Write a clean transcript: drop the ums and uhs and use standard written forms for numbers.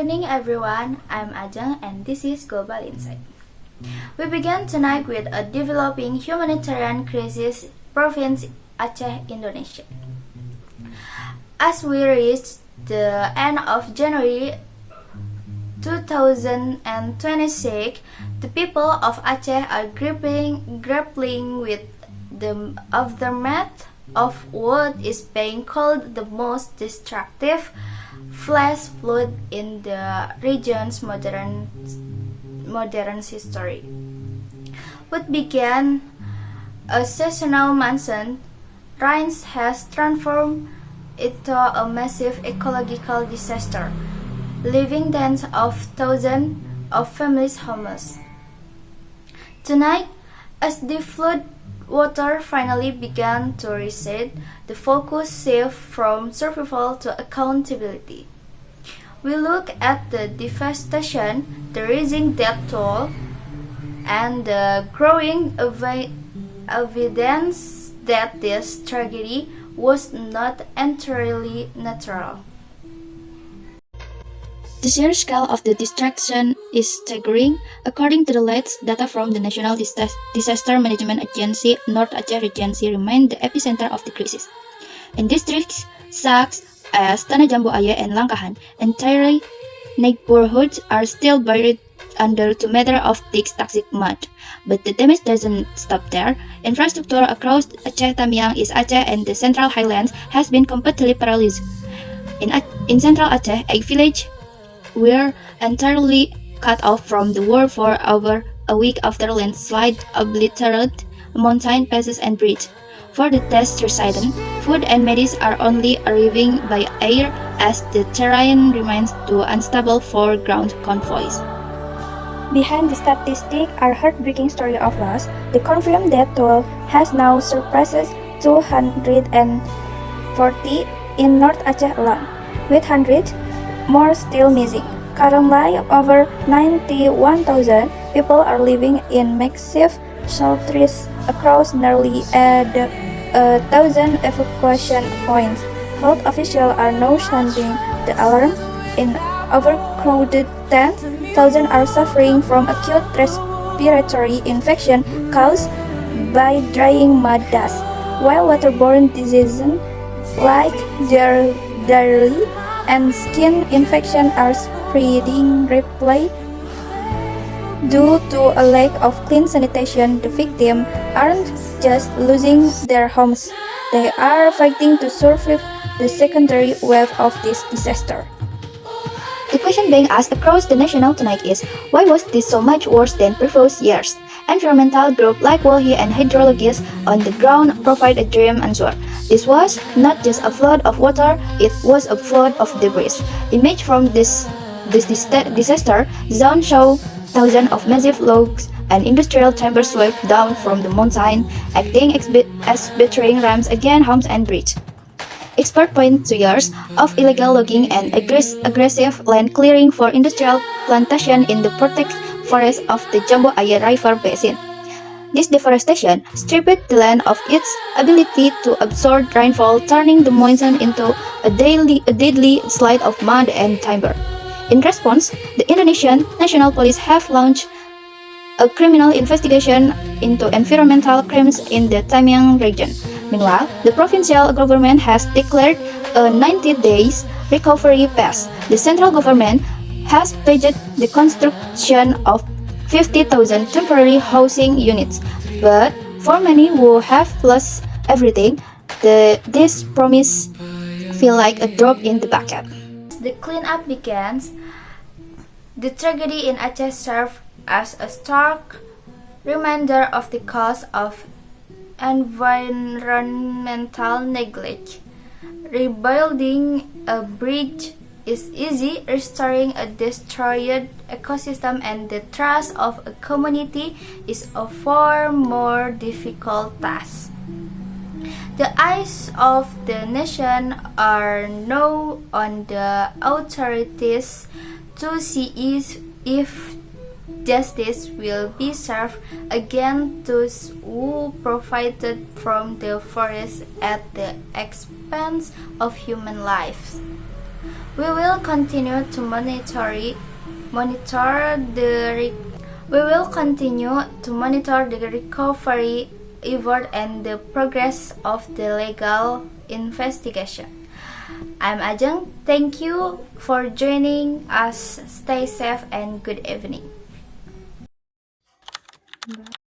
evening, everyone. I'm Ajeng, and this is Global Insight. We begin tonight with a developing humanitarian crisis province Aceh, Indonesia. As we reach the end of January 2026, the people of Aceh are grappling with the aftermath of what is being called the most destructive flash flood in the region's modern history. What began a seasonal monsoon rains has transformed into a massive ecological disaster, leaving tens of thousands of families homeless. Tonight, as the flood water finally began to recede, the focus shifted from survival to accountability. We look at the devastation, the rising death toll, and the growing evidence that this tragedy was not entirely natural. The sheer scale of the destruction is staggering. According to the latest data from the National Disaster Management Agency, North Aceh Regency remained the epicenter of the crisis. In districts such as Tanah Jambu Aya and Langkahan, entire neighborhoods are still buried under 2 meters of thick toxic mud. But the damage doesn't stop there. Infrastructure across Aceh Tamiang, East Aceh, and the Central Highlands has been completely paralyzed. In Central Aceh, a village were entirely cut off from the world for over a week after landslide obliterated mountain passes and bridges. For the test resident, food and medicines are only arriving by air as the terrain remains too unstable for ground convoys. Behind the statistic are heartbreaking story of loss. The confirmed death toll has now surpassed 240 in North Aceh alone, with hundreds more still missing. Currently, over 91,000 people are living in makeshift shelters across nearly 1,000 evacuation points. Health officials are now sounding the alarm. In overcrowded tents, thousands are suffering from acute respiratory infection caused by drying mud dust, while waterborne diseases like diarrhea and skin infection are spreading rapidly. Due to a lack of clean sanitation, the victims aren't just losing their homes, they are fighting to survive the secondary wave of this disaster. The question being asked across the nation tonight is, why was this so much worse than previous years? Environmental groups like WALHI and hydrologists on the ground provide a grim answer. This was not just a flood of water, it was a flood of debris. Images from this disaster zone show thousands of massive logs and industrial timbers swept down from the mountain, acting as battering rams against homes and bridges. Experts point to years of illegal logging and aggressive land clearing for industrial plantation in the protected forests of the Jambu Aya River Basin. This deforestation stripped the land of its ability to absorb rainfall, turning the monsoon into a deadly slide of mud and timber. In response, the Indonesian National Police have launched a criminal investigation into environmental crimes in the Tamiang region. Meanwhile, the provincial government has declared a 90 days recovery phase. The central government has pledged the construction of 50,000 temporary housing units, but for many who have lost everything, this promise feels like a drop in the bucket. As the cleanup begins, the tragedy in Aceh serves as a stark reminder of the cost of environmental neglect. Rebuilding a bridge is easy, restoring a destroyed ecosystem and the trust of a community is a far more difficult task. The eyes of the nation are now on the authorities to see if justice will be served against those who profited from the forest at the expense of human lives. We will continue to monitor the recovery effort and the progress of the legal investigation. I'm Ajeng. Thank you for joining us. Stay safe and good evening.